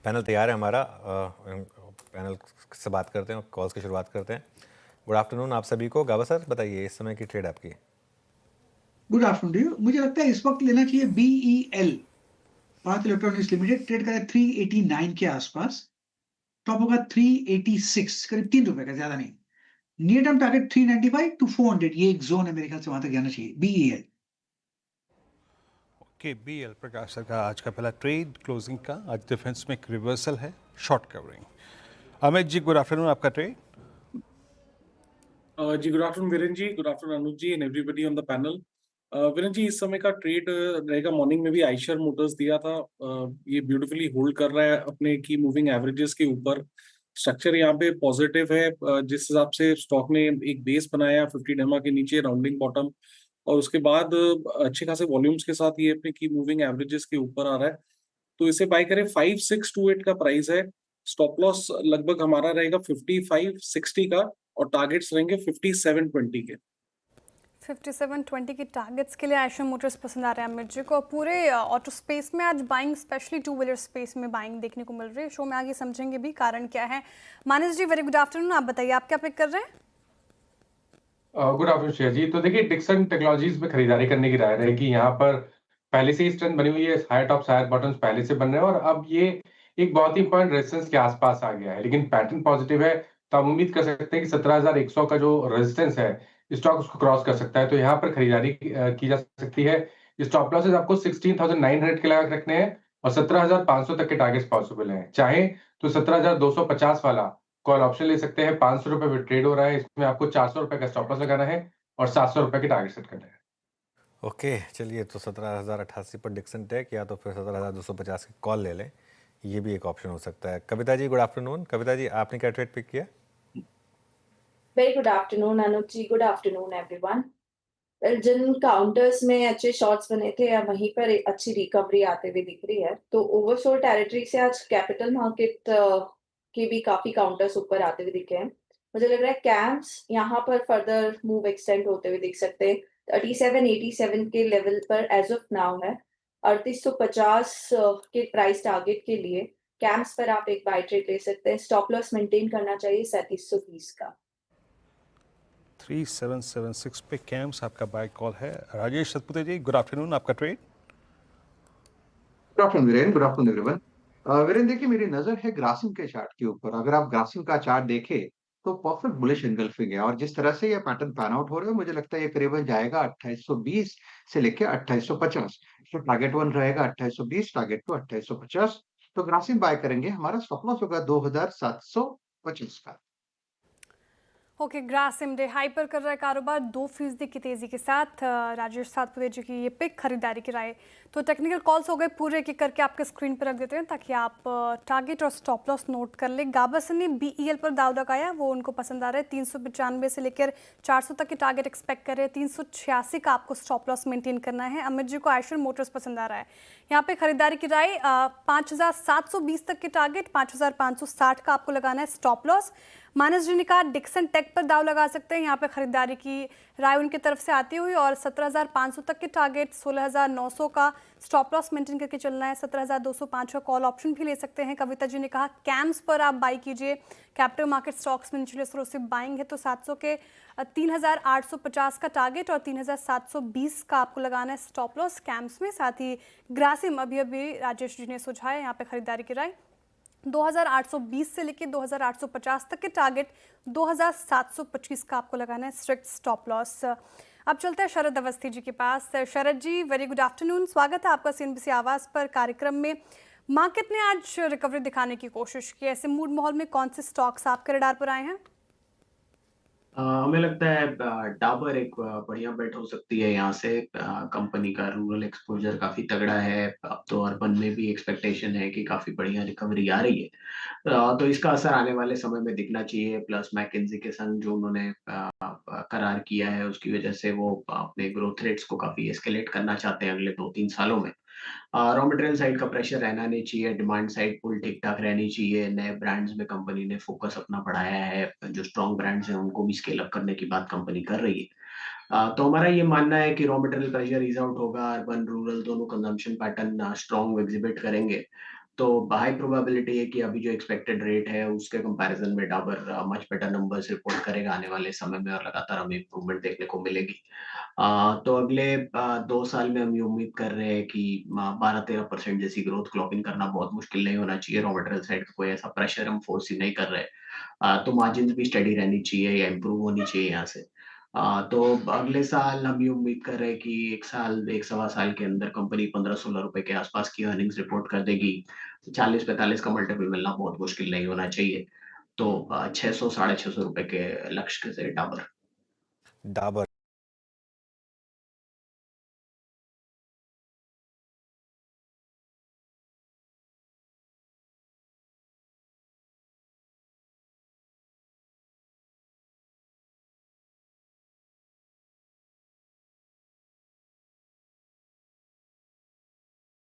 Panel तैयार है हमारा। पैनल से बात करते हैं और कॉल्स की शुरुआत करते हैं। गुड आफ्टरनून आप सभी को। गावा सर बताइए इस समय की ट्रेड आपकी। Good afternoon. मुझे लगता है इस वक्त लेना चाहिए BEL, Bharat electronics limited. Trade करें 389 के आसपास। टॉप होगा 386, करीब ₹3 का, ज्यादा नहीं। नियर टर्म टारगेट 395 टू 400, ये एक जोन है मेरे ख्याल से, वहां तक जाना चाहिए BEL। ओके, BL प्रकाश सर का आज का पहला ट्रेड क्लोजिंग का। आज डिफेंस में एक रिवर्सल है, short covering. Amit ji, good afternoon, आपका ट्रेड। जी good afternoon Viren ji, good afternoon Anuj ji and everybody on the panel. Viren ji, इस समय का ट्रेड रहेगा। मॉर्निंग में भी आइशर मोटर्स दिया था, ये ब्यूटीफुली होल्ड कर रहा है अपने की मूविंग एवरेजेस के ऊपर। स्ट्रक्चर यहाँ पे पॉजिटिव है, जिस हिसाब से स्टॉक ने एक बेस बनाया 50 डेमा के नीचे राउंडिंग बॉटम, और उसके बाद अच्छे खासे वॉल्यूम्स के साथ ये अपने की मूविंग एवरेजेस के ऊपर आ रहा है। तो इसे बाय करें। 5628 का प्राइस है। स्टॉप लॉस लगभग हमारा रहेगा 5560 का, और टारगेट्स रहेंगे 5720 के। 5720 की टारगेट्स के लिए आयशर मोटर्स पसंद आ रहे हैं अमित जी को। पूरे ऑटो स्पेस में आज buying, specially two wheeler space में बाइंग देखने को मिल रही है। शो में आगे समझेंगे भी कारण क्या है। मानस जी, वेरी गुड आफ्टरनून। आप बताइए आप क्या पिक कर रहे हैं? गुड आफ्टरनून श्रेया जी। तो देखिए, डिक्सन टेक्नोलॉजीज में खरीदारी करने की राय रहेगी। यहाँ पर पहले से ही स्ट्रेंथ बनी हुई है, हायर टॉप हायर बॉटम्स पहले से बन रहे हैं, और अब ये एक बहुत ही इंपॉर्टेंट रेजिस्टेंस के आसपास आ गया है। लेकिन पैटर्न पॉजिटिव है, तो आप उम्मीद कर सकते हैं कि 17,100 का जो रेजिस्टेंस है, स्टॉक उसको क्रॉस कर सकता है। तो यहाँ पर खरीदारी की जा सकती है। स्टॉप लॉसेज आपको 16,900 के लगा रखने हैं, और 17,500 तक के टारगेट्स पॉसिबल हैं। चाहे तो 17,250 वाला कॉल ऑप्शन ले सकते हैं। ₹500 में ट्रेड हो रहा है, इसमें आपको ₹400 का स्टॉप लॉस लगाना है और ₹700 के टारगेट सेट करना है। ओके चलिए, तो 17,088 पर डिक्सन टेक, या तो फिर 17,250 की कॉल ले लें, ये भी एक ऑप्शन हो सकता है। Kavita ji, good afternoon. कविता जी, आपने क्या ट्रेड पिक किया? वेरी गुड आफ्टरनून अनुज जी, गुड आफ्टरनून एवरीवन। जिन काउंटर्स में अच्छे शॉट्स बने थे, या वहीं पर एक अच्छी रिकवरी आते हुए दिख रही है। तो ओवरसोल्ड टेरिटरी से आज कैपिटल मार्केट के भी काफी काउंटर्स ऊपर आते हुए दिखे हैं। मुझे लग रहा है कैम्स यहाँ पर फर्दर मूव एक्सटेंड होते हुए दिख सकते हैं। 3787 के लेवल पर एज ऑफ नाउ है। 3850 के प्राइस टारगेट के लिए कैम्स पर आप एक बाय ट्रेड ले सकते हैं। स्टॉप लॉस मेंटेन करना चाहिए 3720 का। 3776 पे कैम्स आपका बाय कॉल है। राजेश सतपुते जी, गुड आफ्टरनून, आपका trade. Good afternoon Viren, good afternoon everyone. Viren देखिए, मेरी नजर है ग्रासिम के चार्ट के ऊपर। अगर आप ग्रासिम का चार्ट देखें तो परफेक्ट बुलिश एंगल्फिंग है, और जिस तरह से ये पैटर्न पैन आउट हो रहा है, मुझे लगता है ये करीबन जाएगा 2820 से लेके 2850। तो टारगेट 1 रहेगा 2820, टारगेट 2 2850। तो ग्रासिम बाय करेंगे। हमारा स्टॉप लॉस होगा 2725 का। ओके, ग्रासिम डे हाइपर कर रहा है कारोबार 2% की तेजी के साथ। राजेश सातपुते जी की ये पिक खरीदारी की राय। तो टेक्निकल कॉल्स हो गए पूरे, एक एक करके आपके स्क्रीन पर रख देते हैं ताकि आप टारगेट और स्टॉप लॉस नोट कर लें। गाबासन ने BEL पर दाव लगाया, वो उनको पसंद आ रहा है। 395 से लेकर 400 तक के टारगेट एक्सपेक्ट कर रहे हैं। 386 का आपको स्टॉप लॉस मेंटेन करना है। अमित जी को आयशर मोटर्स पसंद आ रहा है, यहाँ पे खरीदारी की राय। 5720 तक के टारगेट, 5560 का आपको लगाना है स्टॉप लॉस। मानस जी ने कहा डिक्सन टेक पर दाव लगा सकते हैं, यहाँ पे खरीदारी की राय उनकी तरफ से आती हुई। और 17,500 तक के टारगेट, 16,900 का स्टॉप लॉस मेंटेन करके चलना है। 17,205 का कॉल ऑप्शन भी ले सकते हैं। कविता जी ने कहा कैम्स पर आप बाई कीजिए। कैपिटल मार्केट स्टॉक्स में निचले स्तरों से बाइंग है, तो 700 के 3,850 का टारगेट और 3,720 का आपको लगाना है स्टॉप लॉस कैम्स में। साथ ही ग्रासिम अभी अभी राजेश जी ने सुझाया, यहाँ पे खरीदारी की राय। 2,820 से लेकर 2,850 तक के टारगेट, 2,725 का आपको लगाना है स्ट्रिक्ट स्टॉप लॉस। अब चलते हैं शरद अवस्थी जी के पास। शरद जी, वेरी गुड आफ्टरनून, स्वागत है आपका CNBC आवाज़ पर कार्यक्रम में। मार्केट ने आज रिकवरी दिखाने की कोशिश की, ऐसे मूड माहौल में कौन से स्टॉक्स आपके रडार पर आए हैं? हमें लगता है डाबर एक बढ़िया बेट हो सकती है यहाँ से। कंपनी का रूरल एक्सपोजर काफी तगड़ा है। अब तो अर्बन में भी एक्सपेक्टेशन है कि काफी बढ़िया रिकवरी आ रही है। तो इसका असर आने वाले समय में दिखना चाहिए। प्लस मैकेंजी के संग जो उन्होंने करार किया है, उसकी वजह से वो अपने ग्रोथ रेट्स को काफी एस्केलेट करना चाहते हैं अगले 2-3 सालों में। रॉ मटेरियल साइड का प्रेशर रहना नहीं चाहिए, डिमांड साइड पुल ठीक ठाक रहनी चाहिए। नए ब्रांड्स में कंपनी ने फोकस अपना बढ़ाया है, जो स्ट्रॉन्ग ब्रांड्स हैं उनको भी स्केल अप करने की बात कंपनी कर रही है। तो हमारा ये मानना है कि raw material pressure ease out होगा, अर्बन रूरल दोनों कंजम्पशन पैटर्न स्ट्रॉन्ग एग्जिबिट करेंगे। तो हाई प्रोबेबिलिटी है कि अभी जो एक्सपेक्टेड रेट है उसके कंपैरिजन में Dabur much better numbers report करेगा आने वाले समय में और लगातार हमें इम्प्रूवमेंट देखने को मिलेगी। तो अगले 2 साल में हम ये उम्मीद कर रहे हैं कि 12-13% जैसी ग्रोथ क्लॉक इन करना बहुत मुश्किल नहीं होना चाहिए। रॉ मटेरियल साइड का कोई ऐसा प्रेशर हम फोर्स नहीं कर रहे। तो मार्जिन्स भी स्टेडी रहनी चाहिए या इम्प्रूव होनी चाहिए यहाँ से। तो अगले साल हम ये उम्मीद कर रहे हैं कि 1 साल, 1 सवा साल के अंदर कंपनी ₹15-16 के आसपास की अर्निंग्स रिपोर्ट कर देगी। 40-45 का मल्टीपल मिलना बहुत मुश्किल नहीं होना चाहिए। तो 600 ₹650 के लक्ष्य से डाबर। डाबर